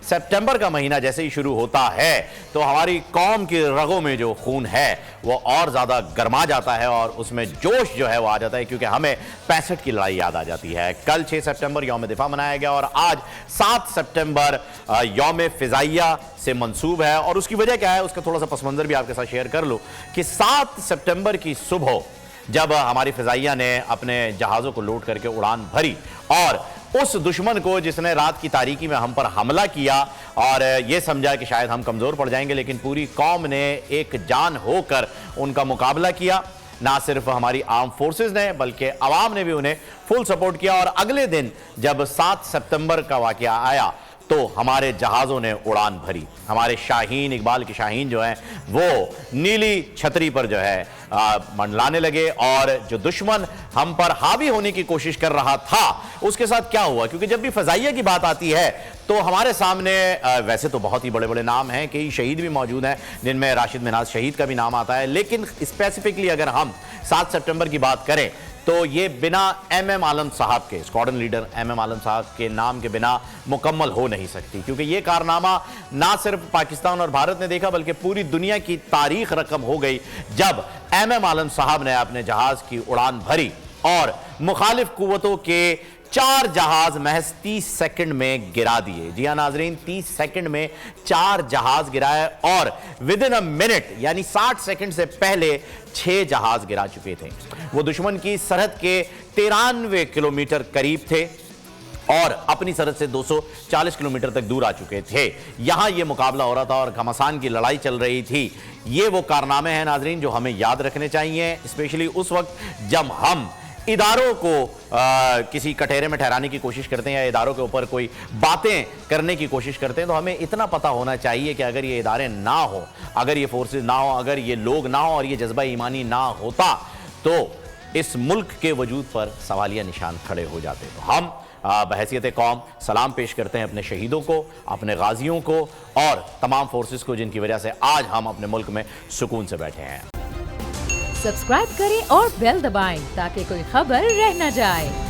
सितंबर का महीना जैसे ही शुरू होता है तो हमारी कौम की रगों में जो खून है वो और ज़्यादा गर्मा जाता है और उसमें जोश जो है वो आ जाता है, क्योंकि हमें 65 की लड़ाई याद आ जाती है। कल 6 सितंबर यौम दिफा मनाया गया और आज 7 सितंबर यौम फ़िज़ाइया से मंसूब है। और उसकी वजह क्या है, उसका थोड़ा सा पस मंज़र भी आपके साथ शेयर कर लूँ कि 7 सितंबर की सुबह जब हमारी फ़िज़ाइया ने अपने जहाज़ों को लोड करके उड़ान भरी और उस दुश्मन को जिसने रात की तारीकी में हम पर हमला किया और ये समझा कि शायद हम कमज़ोर पड़ जाएंगे, लेकिन पूरी कौम ने एक जान होकर उनका मुकाबला किया। ना सिर्फ हमारी आर्म फोर्सेस ने बल्कि आवाम ने भी उन्हें फुल सपोर्ट किया। और अगले दिन जब 7 सितंबर का वाक़या आया तो हमारे जहाज़ों ने उड़ान भरी। हमारे शाहीन, इकबाल के शाहीन जो हैं वो नीली छतरी पर जो है मंडलाने लगे और जो दुश्मन हम पर हावी होने की कोशिश कर रहा था उसके साथ क्या हुआ, क्योंकि जब भी फ़िज़ाइया की बात आती है तो हमारे सामने वैसे तो बहुत ही बड़े बड़े नाम हैं, कई शहीद भी मौजूद हैं जिनमें राशिद मिन्हाज शहीद का भी नाम आता है, लेकिन स्पेसिफिकली अगर हम 7 सितंबर की बात करें तो ये बिना एम आलम साहब के, स्क्वाड्रन लीडर एम आलम साहब के नाम के बिना मुकम्मल हो नहीं सकती, क्योंकि ये कारनामा ना सिर्फ पाकिस्तान और भारत ने देखा बल्कि पूरी दुनिया की तारीख रकम हो गई जब एम आलम साहब ने अपने जहाज की उड़ान भरी और मुखालिफ कुव्वतों के 4 जहाज महज 30 सेकंड में गिरा दिए। जी हाँ नाजरीन, 30 सेकंड में 4 जहाज गिराए और विद इन अ मिनट यानी 60 सेकंड से पहले 6 जहाज गिरा चुके थे। वो दुश्मन की सरहद के 93 किलोमीटर करीब थे और अपनी सरहद से 240 किलोमीटर तक दूर आ चुके थे। यहां ये मुकाबला हो रहा था और घमासान की लड़ाई चल रही थी। ये वो कारनामे हैं नाजरीन जो हमें याद रखने चाहिए, स्पेशली उस वक्त जब हम इदारों को किसी कटहरे में ठहराने की कोशिश करते हैं या इदारों के ऊपर कोई बातें करने की कोशिश करते हैं। तो हमें इतना पता होना चाहिए कि अगर ये इदारे ना हो, अगर ये फोर्सेस ना हो, अगर ये लोग ना हो और ये जज्बा ईमानी ना होता तो इस मुल्क के वजूद पर सवालिया निशान खड़े हो जाते। तो हम बहैसियत कौम सलाम पेश करते हैं अपने शहीदों को, अपने गाजियों को और तमाम फोर्सेस को जिनकी वजह से आज हम अपने मुल्क में सुकून से बैठे हैं। सब्सक्राइब करें और बेल दबाएं ताकि कोई खबर रह न जाए।